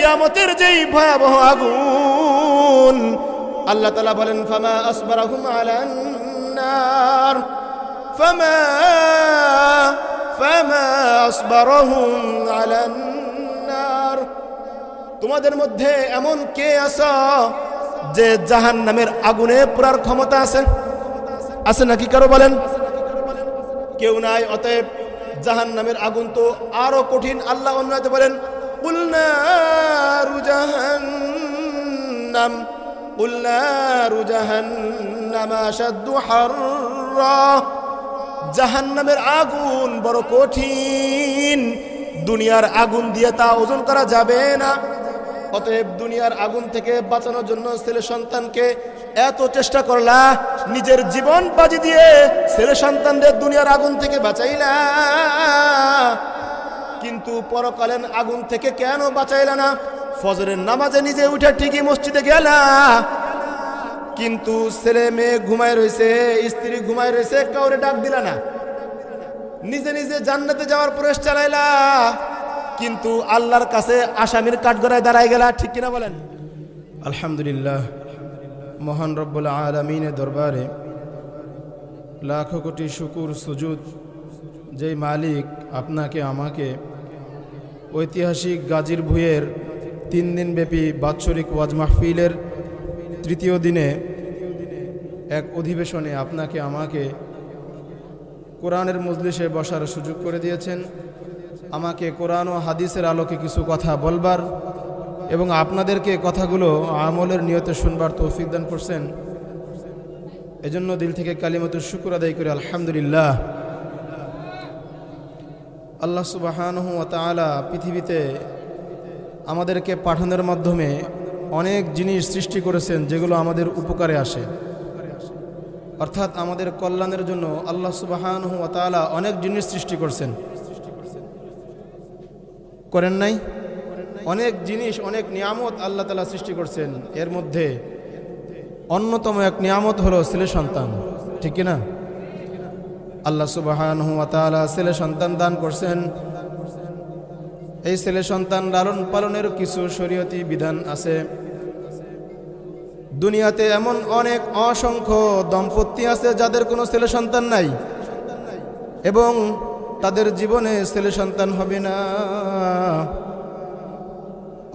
কিয়ামতের যেই ভয়াবহ আগুন, আল্লাহ তাআলা বলেন ফামা আসবারাহুম আলান নার ফামা আসবারাহুম আলান নার। তোমাদের মধ্যে এমন কে আছে যে জাহান্নামের আগুনে পুরার ক্ষমতা আছে? আছে নাকি কারো বলেন? কেউ নাই। অতএব জাহান্নামের আগুন তো আরো কঠিন। আল্লাহ অন্যতে বলেন কুল নারু জাহান্নাম আশাদ্দু হাররা। জাহান্নামের আগুন বড় কঠিন, দুনিয়ার আগুন দিয়ে তা ওজন করা যাবে না। অতএব দুনিয়ার আগুন থেকে বাঁচানোর জন্য ছেলে সন্তানকে এত চেষ্টা করলা, নিজের জীবন বাজি দিয়ে ছেলে সন্তানদের দুনিয়ার আগুন থেকে বাঁচাইলা, কিন্তু পরকালীন আগুন থেকে কেন বাঁচাইলা না? ফজরের নামাজে নিজে উঠে ঠিকই মসজিদে গেলা, কিন্তু ছেলে মেয়ে ঘুমায় রয়েছে, স্ত্রী ঘুমায় রয়েছে, কাউরে ডাক দিলা না। নিজে নিজে জান্নাতে যাওয়ার প্রয়াস চালাইলা, কিন্তু আল্লাহর কাছে আসামির কাঠগড়ায় দাঁড়ায় গেলা। ঠিক কিনা বলেন? আলহামদুলিল্লাহ, মহান রব্বুল আলামিনের দরবারে লাখো কোটি শুকুর সুজুদ, যেই মালিক আপনাকে আমাকে ঐতিহাসিক গাজীর ভূঁইয়ের 3 দিনব্যাপী বাৎসরিক ওয়াজ মাহফিলের তৃতীয় দিনে এক অধিবেশনে আপনাকে আমাকে কোরআনের মজলিসে বসার সুযোগ করে দিয়েছেন। আমাকে কোরআন ও হাদিসের আলোকে কিছু কথা বলবার এবং আপনাদেরকে কথাগুলো আমলের নিয়তে শুনবার তৌফিক দান করছেন। এজন্য দিল থেকে কালিমাতুশ শুকর আদায় করে আলহামদুলিল্লাহ। আল্লাহ সুবহানাহু ওয়া তাআলা পৃথিবীতে আমাদেরকে পাঠানোর মাধ্যমে অনেক জিনিস সৃষ্টি করেছেন যেগুলো আমাদের উপকারে আসে, অর্থাৎ আমাদের কল্যাণের জন্য আল্লাহ সুবহানাহু ওয়া তাআলা অনেক জিনিস সৃষ্টি করছেন। করেন নাই? অনেক জিনিস, অনেক নিয়ামত আল্লাহ তাআলা সৃষ্টি করছেন। এর মধ্যে অন্যতম এক নিয়ামত হলো ছেলে সন্তান। ঠিক কিনা? আল্লাহ সুবহানাহু ওয়া তাআলা ছেলে সন্তান দান করছেন। এই ছেলে সন্তান লালন পালনের কিছু শরীয়তি বিধান আছে। দুনিয়াতে এমন অনেক অসংখ্য দম্পতি আছে যাদের কোনো ছেলে সন্তান নাই এবং তাদের জীবনে ছেলে সন্তান হবে না।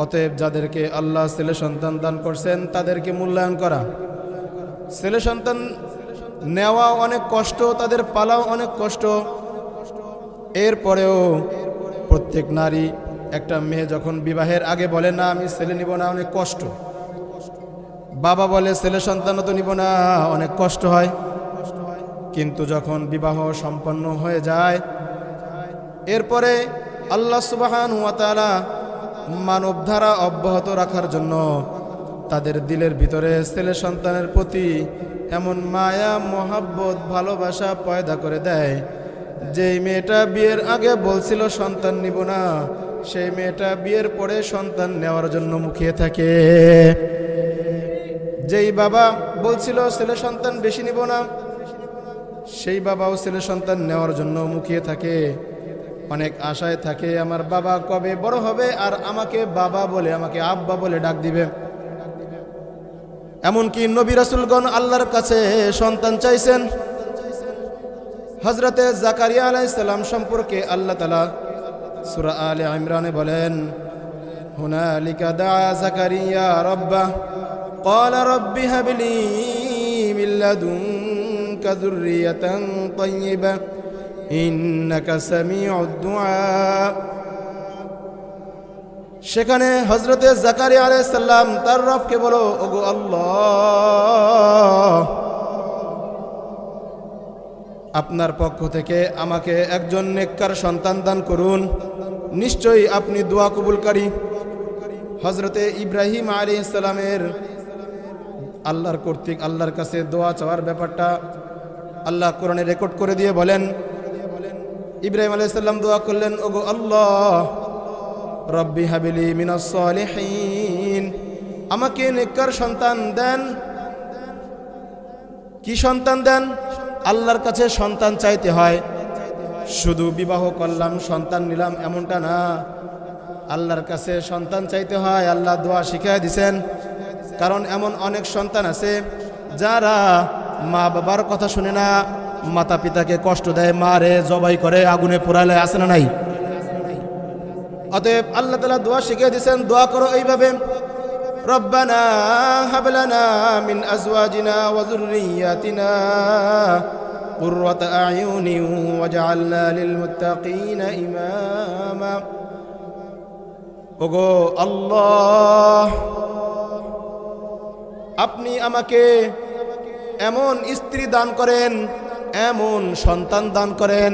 অতএব যাদেরকে আল্লাহ ছেলে সন্তান দান করছেন তাদেরকে মূল্যায়ন করা। ছেলে সন্তান নেওয়া অনেক কষ্ট, তাদের পালাও অনেক কষ্ট। এরপরেও প্রত্যেক নারী, একটা মেয়ে যখন বিবাহের আগে বলে না আমি ছেলে নিব না, অনেক কষ্ট। বাবা বলে ছেলে সন্তানও তো নিব না, অনেক কষ্ট হয়। কিন্তু যখন বিবাহ সম্পন্ন হয়ে যায়, এরপরে আল্লাহ সুবহানাহু ওয়া তাআলা মানবধারা অব্যাহত রাখার জন্য তাদের দিলের ভিতরে ছেলে সন্তানের প্রতি এমন মায়া, মহাব্বত, ভালোবাসা পয়দা করে দেয়। যেই মেয়েটা বিয়ের আগে বলছিল সন্তান নিব না, সেই মেয়েটা বিয়ের পরে সন্তান নেওয়ার জন্য মুখিয়ে থাকে। যেই বাবা বলছিল ছেলে সন্তান বেশি নিব না, সেই বাবাও ছেলে সন্তান নেওয়ার জন্য মুখিয়ে থাকে। অনেক আশায় থাকে আমার বাবা কবে বড় হবে আর আমাকে বাবা বলে, আমাকে আব্বা বলে ডাক দিবে। এমনকি নবী রাসূলগণ আল্লাহর কাছে সন্তান চাইছেন। হযরতে জাকারিয়া আলাইহিস সালাম সম্পর্কে আল্লাহ তাআলা সূরা আলে ইমরানে বলেন, হুনালিকা দাআ জাকারিয়া রাব্বাহ ক্বালা রাব্বি হাবলি মিন লাদুনকা যুররিয়াতান তাইয়্যিবা ইন্নাকা সামিউদ দুআ। সেখানে হযরতে জাকারিয়া আলাইহিস সালাম তার রবকে বলো, ওগো আল্লাহ, আপনার পক্ষ থেকে আমাকে একজন নেককার সন্তান দান করুন, নিশ্চয়ই আপনি দোয়া কবুলকারী। হযরতে ইব্রাহিম আলাইহিস সালামের আল্লাহর কর্তৃক আল্লাহর কাছে দোয়া চাওয়ার ব্যাপারটা আল্লাহ কোরআনে রেকর্ড করে দিয়ে বলেন, ইব্রাহিম আলাইহিস সালাম দোয়া করলেন, ওগো আল্লাহ, রব্বি হাবিলি মিনাস সালিহিন, আমাকে নেককার সন্তান দেন। কি সন্তান দেন? আল্লাহর কাছে সন্তান চাইতে হয়। শুধু বিবাহ করলাম সন্তান নিলাম এমনটা না। আল্লাহর কাছে সন্তান চাইতে হয়, আল্লাহ দোয়া শিখিয়ে দিয়েছেন। কারণ এমন অনেক সন্তান আছে যারা মা বাবার কথা শুনে না, মাতা পিতাকে কষ্ট দেয়, মারে জবাই করে, আগুনে পোড়ালে, আছে না নাই? অতএব আল্লাহ তাআলা দোয়া শিখিয়ে দিয়েছেন, দোয়া করো এইভাবে, রব্বানা হাব লানা মিন আজওয়াজিনা ওয়া যুররিয়াতিনা কুররাতা আয়ুনিন ওয়াজআলনা লিল মুত্তাকিনা ইমামা। ওগো আল্লাহ, আপনি আমাকে এমন স্ত্রী দান করেন, এমন সন্তান দান করেন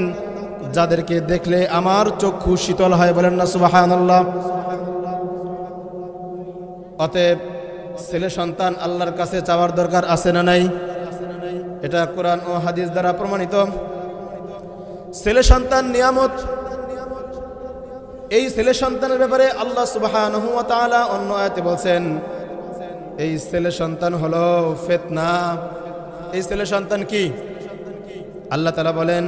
যাদেরকে দেখলে আমার চক্ষু শীতল হয়, বলেন না সুবহানাল্লাহ। অতএব ছেলে সন্তান আল্লাহর কাছে চাওয়ার দরকার আছে না নাই? এটা কোরআন ও হাদিস দ্বারা প্রমাণিত। ছেলে সন্তান নিয়ামত। এই ছেলে সন্তানের ব্যাপারে আল্লাহ সুবহানাহু ওয়া তাআলা অন্য আয়াতে বলছেন, এই ছেলে সন্তান হলো ফিতনা। এই ছেলে সন্তান কি? আল্লাহ তাআলা বলেন,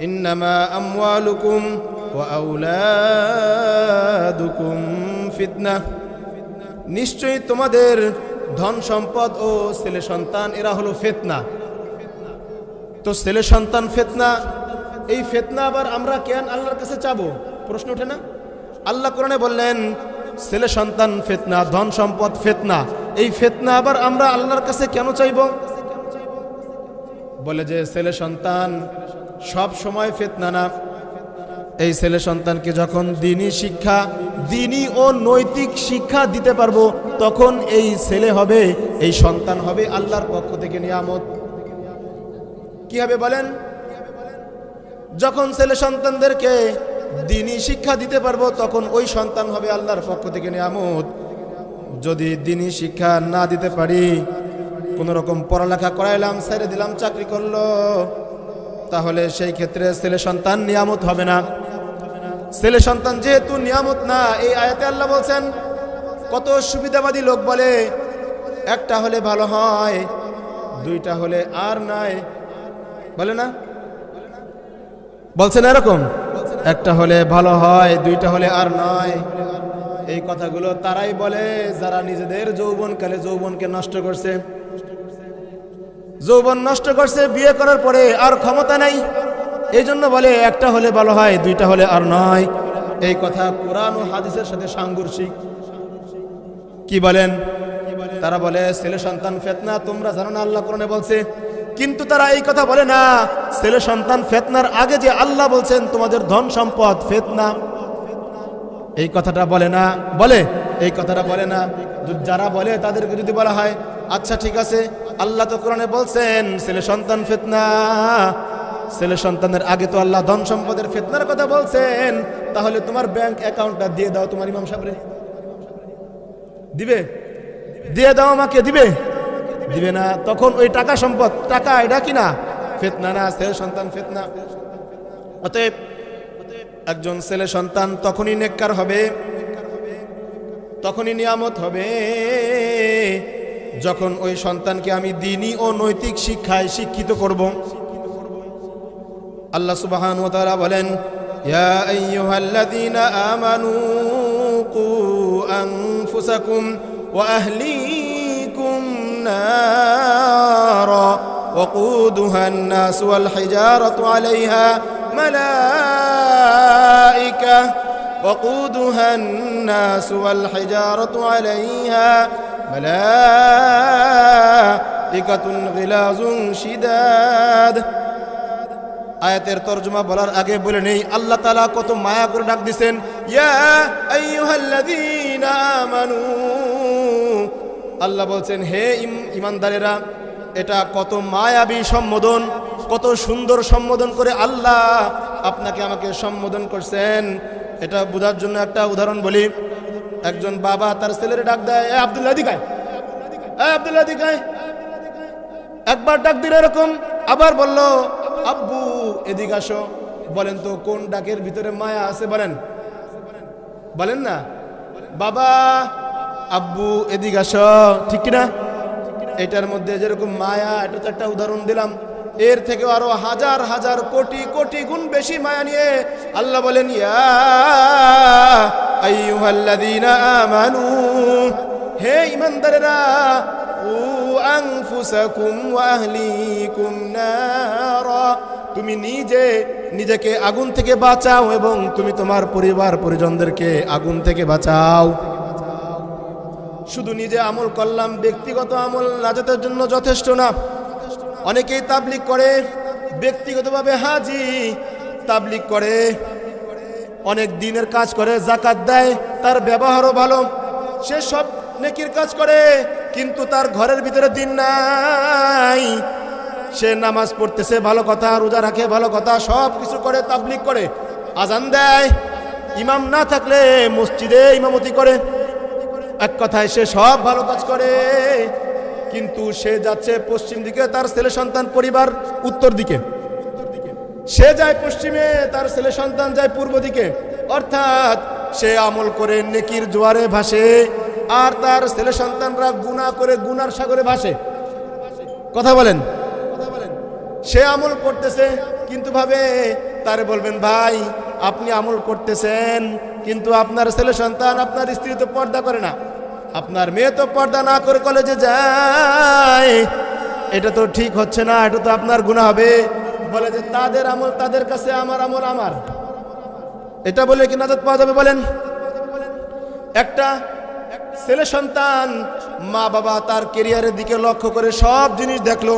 ইন্নামা আমওয়ালুকুম ওয়া আওলাদুকুম ফিতনা। নিশ্চয়ই তোমাদের ধন সম্পদ ও ছেলে সন্তান এরা হলো ফিতনা। তো ছেলে সন্তান ফিতনা, এই ফিতনা আবার আমরা কেন আল্লাহর কাছে চাবো? প্রশ্ন ওঠে না? আল্লাহ কোরআনে বললেন ছেলে সন্তান ফিতনা, ধন সম্পদ ফিতনা, এই ফিতনা আবার আমরা আল্লাহর কাছে কেন চাইব? বলে যে ছেলে সন্তান সব সময় ফিতনা না। এই ছেলে সন্তানকে যখন দ্বীনি শিক্ষা, দ্বীনি ও নৈতিক শিক্ষা দিতে পারবো, তখন এই ছেলে হবে, এই সন্তান হবে আল্লাহর পক্ষ থেকে নিয়ামত। কি হবে বলেন? যখন ছেলে সন্তানদেরকে দ্বীনি শিক্ষা দিতে পারবো, তখন ওই সন্তান হবে আল্লাহর পক্ষ থেকে নিয়ামত। যদি দ্বীনি শিক্ষা না দিতে পারি, কোনো রকম পড়ালেখা করাইলাম, ছেড়ে দিলাম, চাকরি করলো, তাহলে সেই ক্ষেত্রে ছেলে সন্তান নিয়ামত হবে না। ছেলে সন্তান যেহেতু নিয়ামত না, এই আয়াতে আল্লাহ বলছেন, কত সুবিধাবাদী লোক বলে একটা হলে ভালো হয়, দুইটা হলে আর নাই, বলে না? বলছেন এরকম, একটা হলে ভালো হয়, দুইটা হলে আর নয়। এই কথাগুলো তারাই বলে যারা নিজেদের যৌবনকালে যৌবনকে নষ্ট করছে, যৌবন নষ্ট করছে, বিয়ে করার পরে আর ক্ষমতা নাই, এই জন্য বলে একটা হলে ভালো হয়, দুইটা হলে আর নয়। এই কথা কোরআন ও হাদিসের সাথে সাংঘর্ষিক। কি বলেন? তারা বলে ছেলে সন্তান ফিতনা, তোমরা জানো না আল্লাহ কোরআনে বলছে, কিন্তু তারা এই কথা বলে না ছেলে সন্তান ফিতনার আগে যে আল্লাহ বলছেন তোমাদের ধন সম্পদ ফিতনা, এই কথাটা বলে না। বলে এই কথাটা বলে না। যারা বলে তাদেরকে যদি বলা হয়, আচ্ছা ঠিক আছে, আল্লাহ তো কোরআনে বলছেন ছেলে সন্তান ফিতনা, ছেলে সন্তানের আগে তো আল্লাহ ধন সম্পদের ফিতনার কথা বলছেন, তাহলে তোমার ব্যাংক অ্যাকাউন্টটা দিয়ে দাও তোমার ইমাম সাহেবরে। দিবে? দিয়ে দাও আমাকে, দিবে? দিবে না। তখন ওই টাকা সম্পদ, টাকা এটা কিনা ফিতনা না, ছেলে সন্তান ফিতনা। অতএব একজন ছেলে সন্তান তখনই নেককার হবে, তখনই নিয়ামত হবে, যখন ওই সন্তানকে আমি দ্বীনি ও নৈতিক শিক্ষায় শিক্ষিত করব। আল্লাহ সুবহানাহু ওয়া তাআলা বলেন, ইয়া আইয়ুহাল্লাযীনা আমানু কু আনফুসাকুম ওয়া আহলিকুম নারা ওয়াকুদুহা আন-নাস ওয়াল হিজারাতু আলাইহা মালাইকা ওয়াকুদুহা আন-নাস ওয়াল হিজারাতু আলাইহা মালাইকাতুন গিলাযুন শিদাদ। আয়াতের তরজমা বলার আগে বলে নেই, আল্লাহ তাআলা কত মায়া করে ডাক দিবেন, ইয়া আইয়ুহাল্লাযীনা আমানু। আল্লাহ বলছেন হে ঈমানদারেরা। এটা কত মায়াবী সম্বোধন, কত সুন্দর সম্বোধন করে আল্লাহ আপনাকে আমাকে সম্বোধন করছেন। এটা বোঝার জন্য একটা উদাহরণ বলি। একজন বাবা তার ছেলের ডাক দেয়, এ আব্দুল্লাহ দিকায়, এ আব্দুল্লাহ দিকায়। একবার ডাক দিল এরকম, আবার বলল আব্বু এদিকে আসো। বলেন তো কোন ডাকের ভিতরে মায়া আছে? বলেন, বলেন না? বাবা আব্বু এদিকে আসো, ঠিক কিনা? এটার মধ্যে যেরকম মায়া, এটা তো একটা উদাহরণ দিলাম। এর থেকে আরো হাজার হাজার কোটি কোটি গুণ বেশি মায়া নিয়ে আল্লাহ বলেন, ইয়া আইয়ুহাল্লাযীনা আমানু, হে ঈমানদারেরা, উ আনফুসাকুম ওয়া আহলিকুম নারা, তুমি নিজেকে আগুন থেকে বাঁচাও এবং তুমি তোমার পরিবার পরিজনদেরকে আগুন থেকে বাঁচাও। শুধু নিজে আমল করলাম, ব্যক্তিগত আমল নাজাতের জন্য যথেষ্ট না। অনেকেই তাবলিগ করে, ব্যক্তিগতভাবে হাজি তাবলিগ করে, অনেক দিনের কাজ করে, যাকাত দেয়, তার ব্যবহারও ভালো, সে সব নেকির কাজ করে, কিন্তু তার ঘরের ভিতরে দিন নাই। সে নামাজ পড়তেছে ভালো কথা, রোজা রাখে ভালো কথা, সব কিছু করে, তাবলিগ করে, আজান দেয়, ইমাম না থাকলে মসজিদে ইমামতি করে, এক কথায় সে সব ভালো কাজ করে, কিন্তু সে যাচ্ছে পশ্চিম দিকে, তার ছেলে সন্তান পরিবার উত্তর দিকে, সে যায় পশ্চিমে, তার ছেলে সন্তান যায় পূর্ব দিকে। অর্থাৎ সে আমল করে নেকির জোয়ারে ভাসে, আর তার ছেলে সন্তানরা গুনাহ করে গুনার সাগরে ভাসে। কথা বলেন। সে আমল করতেছে, কিন্তু ভাবে, তারে বলবেন, ভাই আপনি আমল করতেছেন, কিন্তু আপনার ছেলে সন্তান, আপনার স্ত্রী তো পর্দা করে না, আপনার মেয়ে তো পর্দা না করে কলেজে যায়, এটা তো ঠিক হচ্ছে না, এটা তো আপনার গুনাহ হবে। বলে যে তাদের আমল তাদের কাছে, আমার আমল আমার। এটা বলে কি নাজাত পাওয়া যাবে বলেন? একটা ছেলে সন্তান, মা বাবা তার ক্যারিয়ারের দিকে লক্ষ্য করে সব জিনিস দেখলো,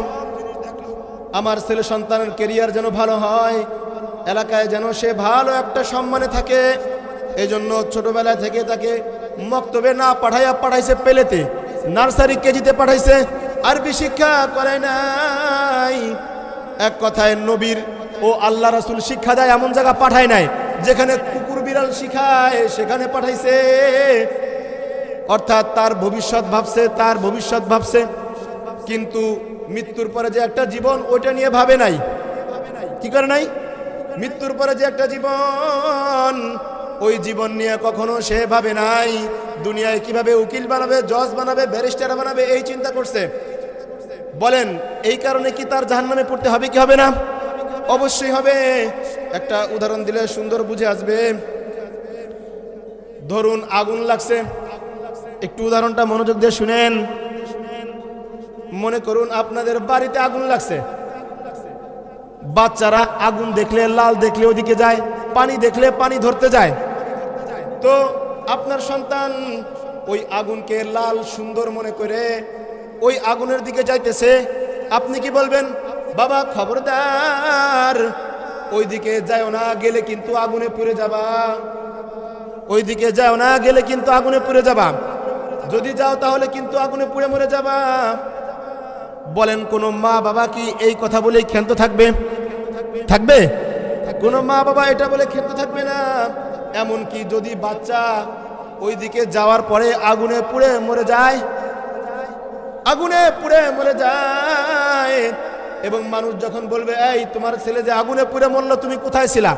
আমার ছেলে সন্তানের ক্যারিয়ার যেন ভালো হয়, এলাকায় যেন সে ভালো একটা সম্মানে থাকে, এই জন্য ছোটবেলা থেকে তাকে মক্তবে না পাঠাইছে পেলেতে, নার্সারি কেজিতে পাঠাইছে, আরবি শিক্ষা করে নাই। এক কথায় নবীর ও আল্লাহ রাসূল শিক্ষা দেয় এমন জায়গা পাঠায় নাই, যেখানে কুকুর বিড়াল শিখায় সেখানে পাঠাইছে। অর্থাৎ তার ভবিষ্যৎ ভাবছে, কিন্তু মৃত্যুর পরে যে একটা জীবন, ওইটা নিয়ে ভাবে নাই। কি করে নাই? মৃত্যুর পরে যে একটা জীবন, ওই জীবন নিয়ে কখনো সে ভাবে নাই। দুনিয়ায় কিভাবে উকিল বানাবে, জজ বানাবে, ব্যারিস্টার বানাবে, এই চিন্তা করছে। বলেন এই কারণে কি তার জাহান্নামে পড়তে হবে কি হবে না? অবশ্যই হবে। একটা উদাহরণ দিলে সুন্দর বুঝে আসবে। ধরুন আগুন লাগছে, একটু উদাহরণটা মনোযোগ দিয়ে শুনেন। মনে করুন আপনাদের বাড়িতে আগুন লাগছে, বাচ্চারা আগুন দেখলে, লাল দেখলে ওদিকে যায়, পানি দেখলে পানি ধরতে যায়। তো আপনার সন্তান ওই আগুনকে লাল সুন্দর মনে করে ওই আগুনের দিকে যাইতেছে, আপনি কি বলবেন? বাবা খবরদার, ওই দিকে যাও না, গেলে কিন্তু আগুনে পুড়ে যাবা। ওই দিকে যাও না, গেলে কিন্তু আগুনে পুড়ে যাবা। যদি যাও তাহলে কিন্তু আগুনে পুড়ে মরে যাবা। বলেন কোন মা বাবা কি এই কথা বলেই ক্ষান্ত থাকবে? কোন মা বাবা এটা বলে ক্ষান্ত থাকবে না। এমনকি যদি বাচ্চা ওই দিকে যাওয়ার পরে আগুনে পুড়ে মরে যায়, এবং মানুষ যখন বলবে, এই তোমার ছেলে যে আগুনে পুড়ে মরলো, তুমি কোথায় ছিলা?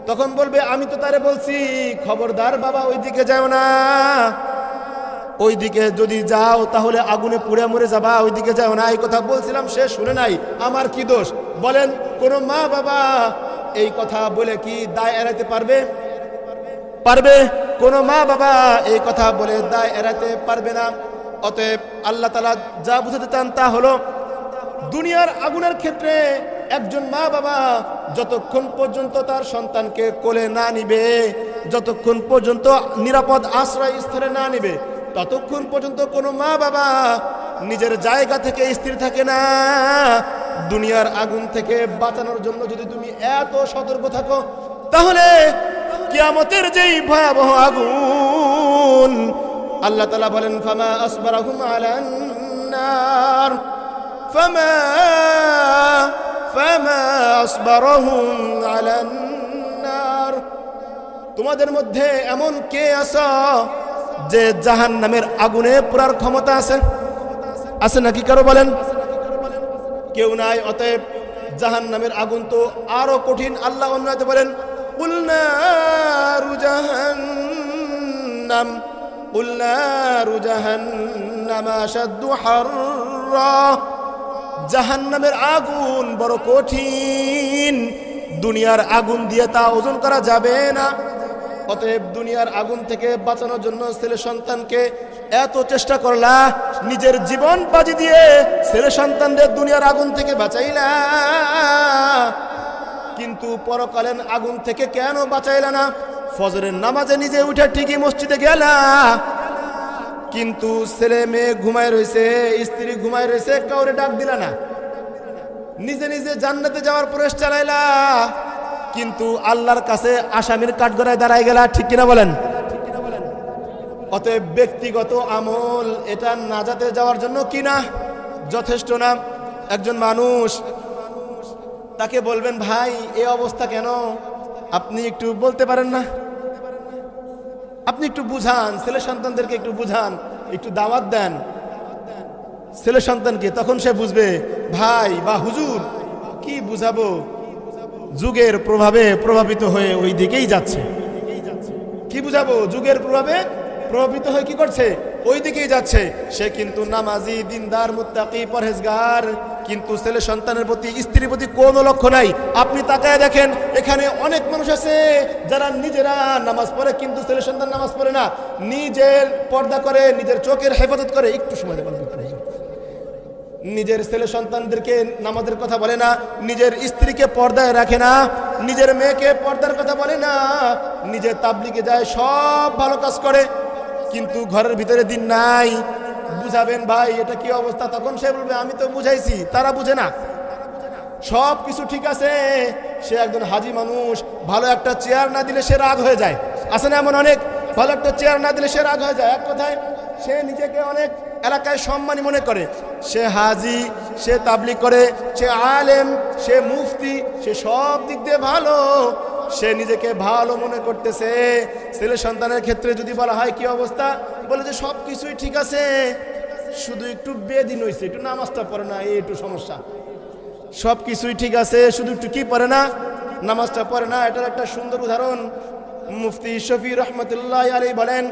তখন বলবে, আমি তো তারে বলছি খবরদার বাবা ওই দিকে যাও না, ওই দিকে যদি যাও তাহলে আগুনে পুড়ে মরে যাবা, ওই দিকে যাও না, এই কথা বলছিলাম, সে শুনে নাই, আমার কি দোষ? বলেন কোন মা বাবা এই কথা বলে কি দায় এড়াতে পারবে? কোন মা বাবা এই কথা বলে দায় এড়াতে পারবে না। অতএব আল্লাহ তাআলা যা বুঝাতে চান তা হলো, দুনিয়ার আগুনের ক্ষেত্রে একজন মা বাবা যতক্ষণ পর্যন্ত তার সন্তানকে কোলে না নিবে, যতক্ষণ পর্যন্ত নিরাপদ আশ্রয় স্থলে না নিবে, ততক্ষণ পর্যন্ত কোনো মা বাবা নিজের জায়গা থেকে স্থির থাকে না। দুনিয়ার আগুন থেকে বাঁচানোর জন্য যদি তুমি এত সতর্ক থাকো, তাহলে কিয়ামতের যেই ভয়াবহ আগুন, আল্লাহ তাআলা বলেন, ফামা আসবারাহুম আলান নার, ফামা আসবারাহুম আলান নার। তোমাদের মধ্যে এমন কে আছে যে জাহান্নামের আগুনে পুরার ক্ষমতা আছে নাকি কারো? বলেন কেউ নাই। অতএব জাহান্নামের আগুন তো আরো কঠিন। আল্লাহ অন্যতে বলেন, কুল নারু জাহান্নাম আশাদ্দু হাররা। জাহান্নামের আগুন বড় কঠিন, দুনিয়ার আগুন দিয়ে তা ওজন করা যাবে না। অতএব দুনিয়ার আগুন থেকে বাঁচানোর জন্য ছেলে সন্তানকে এত চেষ্টা করলা, নিজের জীবন বাজি দিয়ে ছেলে সন্তানদের দুনিয়ার আগুন থেকে বাঁচাইলা, কিন্তু পরকালীন আগুন থেকে কেন বাঁচাইলা না? ফজরের নামাজে নিজে উঠে ঠিকই মসজিদে গেলা, কিন্তু ছেলে মেয়ে ঘুমায় রয়েছে, স্ত্রী ঘুমায় রয়েছে, কাউরে ডাক দিলা না। নিজে নিজে জান্নাতে যাওয়ার প্রয়াস চালাইলা, কিন্তু আল্লাহর কাছে আসামির কাঠগড়ায় দাঁড়ায় গেলা। ঠিক কিনা বলেন? অতএব ব্যক্তিগত আমল এটা নাজাতে যাওয়ার জন্য কিনা যথেষ্ট না। একজন মানুষ, তাকে বলবেন ভাই এই অবস্থা কেন, আপনি একটু বলতে পারেন না? আপনি একটু বুঝান, ছেলে সন্তানদেরকে একটু বুঝান, একটু দাওয়াত দেন ছেলে সন্তানকে, তখন সে বুঝবে। ভাই বা হুজুর কি বুঝাবো, যুগের প্রভাবে প্রভাবিত হয়ে ওই দিকেই যাচ্ছে। কি বুঝাবো, যুগের প্রভাবে প্রভাবিত হয়ে কি করছে, ওই দিকেই যাচ্ছে। সে কিন্তু নামাজি, দিনদার, মুত্তাকি, পরহেজগার, কিন্তু ছেলে সন্তানের প্রতি, স্ত্রীর প্রতি কোনো লক্ষ্য নাই। আপনি তাকায় দেখেন, এখানে অনেক মানুষ আছে যারা নিজেরা নামাজ পড়ে, কিন্তু ছেলে সন্তান নামাজ পড়ে না, নিজের পর্দা করে, নিজের চোখের হেফাজত করে। একটু সময় দেবেন, নিজের ছেলে সন্তানদেরকে নামাজের কথা বলে না, নিজের স্ত্রীকে পর্দায় রাখে না, নিজের মেয়েকে পর্দার কথা বলে না, নিজে তাবলিগে যায়, সব ভালো কাজ করে, কিন্তু ঘরের ভিতরে দিন নাই। বুঝাবেন ভাই এটা কি অবস্থা, তখন সে বলবে আমি তো বুঝাইছি, তারা বুঝে না। সব কিছু ঠিক আছে, সে একজন হাজি মানুষ, ভালো একটা চেয়ার না দিলে সে রাগ হয়ে যায়। আছে না এমন অনেক, ভালো একটা চেয়ার না দিলে সে রাগ হয়ে যায়। এক কথায় সে নিজেকে অনেক এলাকায় সম্মানী মনে করে। সে হাজি, সে তাবলিগ করে, সে আলেম, সে মুফতি, সে সব দিক দিয়ে ভালো, সে নিজেকে ভালো মনে করতেছে। ছেলে সন্তানের ক্ষেত্রে যদি বলা হয় কি অবস্থা, বলে যে সব কিছুই ঠিক আছে, শুধু একটু বেদিন হয়েছে, একটু নামাজটা পড়ে না, এই একটু সমস্যা। সব কিছুই ঠিক আছে, শুধু একটু কি পড়ে না, নামাজটা পড়ে না। এটার একটা সুন্দর উদাহরণ মুফতি শফি রহমতুল্লাহ আলাইহি বলেন,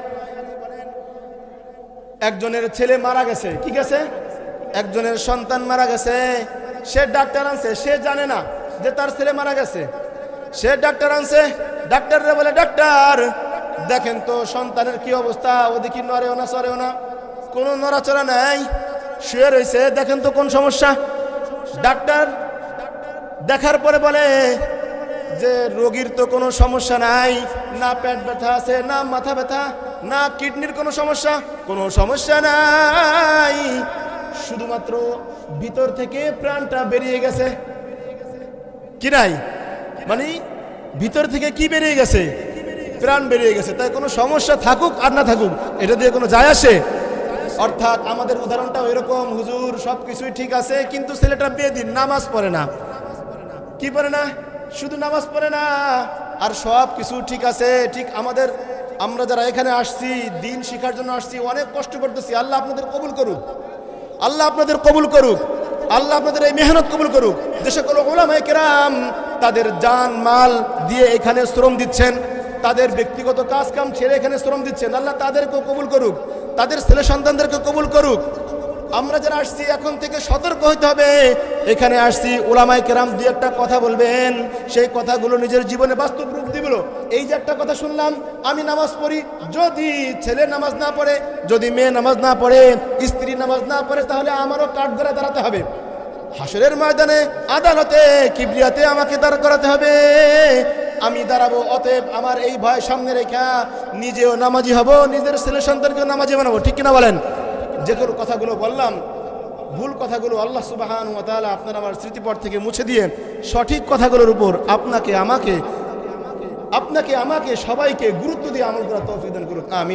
একজনের ছেলে মারা গেছে, কি গেছে, একজনের সন্তান মারা গেছে। সে ডাক্তার আনছে, সে জানে না যে তার ছেলে মারা গেছে। সে ডাক্তার আনছে, ডাক্তাররা বলে ডাক্তার দেখেন তো সন্তানের কি অবস্থা, ওদিকে নড়েও না চড়েও না, কোনো নড়াচড়া নাই, শুয়ে রয়েছে, দেখেন তো কোন সমস্যা। ডাক্তার দেখার পরে বলে যে রোগীর তো কোনো সমস্যা নাই, না পেট ব্যথা আছে, না মাথা ব্যথা, না কিডনির কোনো সমস্যা, কোনো সমস্যা নাই, শুধুমাত্র ভিতর থেকে প্রাণটা বেরিয়ে গেছে। কি নাই, মানে ভিতর থেকে কি বেরিয়ে গেছে, প্রাণ বেরিয়ে গেছে। তাই কোনো সমস্যা থাকুক আর না থাকুক, এটা দিয়ে কোনো যায় আসে। অর্থাৎ আমাদের উদাহরণটা এরকম, হুজুর সবকিছুই ঠিক আছে, কিন্তু ছেলেটা বেদিন, নামাজ পড়ে না। কি পড়ে না, শুধু নামাজ পড়ে না, আর সব কিছু ঠিক আছে। ঠিক আমাদের, আমরা যারা এখানে আসছি দিন শিখার জন্য আসছি, অনেক কষ্ট করতেছি। আল্লাহ আপনাদের কবুল করুক, আল্লাহ আপনাদের কবুল করুক, আল্লাহ আপনাদের এই মেহনত কবুল করুক। যে সকল উলামায়ে কেরাম তাদের জান মাল দিয়ে এখানে শ্রম দিচ্ছেন, তাদের ব্যক্তিগত কাজ কাম ছেড়ে এখানে শ্রম দিচ্ছেন, আল্লাহ তাদেরকেও কবুল করুক, তাদের ছেলে সন্তানদেরকে কবুল করুক। আমরা যারা আসছি এখন থেকে সতর্ক হইতে হবে। এখানে আসছি, উলামায়ে কেরাম দুই একটা কথা বলবেন, সেই কথাগুলো নিজের জীবনে বাস্তব রূপ দিবলো। এই যে একটা কথা শুনলাম, আমি নামাজ পড়ি, যদি ছেলে নামাজ না পড়ে, যদি মেয়ে নামাজ না পড়ে, স্ত্রী নামাজ না পড়ে, তাহলে আমারও কাঠগড়ায় দাঁড়াতে হবে। হাসরের ময়দানে, আদালতে, কিবরিয়াতে আমাকে দাঁড় করাতে হবে, আমি দাঁড়াবো। অতএব আমার এই ভয় সামনে রেখা নিজেও নামাজি হব, নিজের ছেলে সন্তানকেও নামাজি বানাবো। ঠিক কিনা বলেন? যে কোনো কথাগুলো বললাম, ভুল কথাগুলো আল্লাহ সুবহানাহু ওয়া তাআলা আপনার আমার স্মৃতিপট থেকে মুছে দিয়ে সঠিক কথাগুলোর উপর আপনাকে আমাকে সবাইকে গুরুত্ব দিয়ে আমল করার তৌফিক দান করুক। আমিন।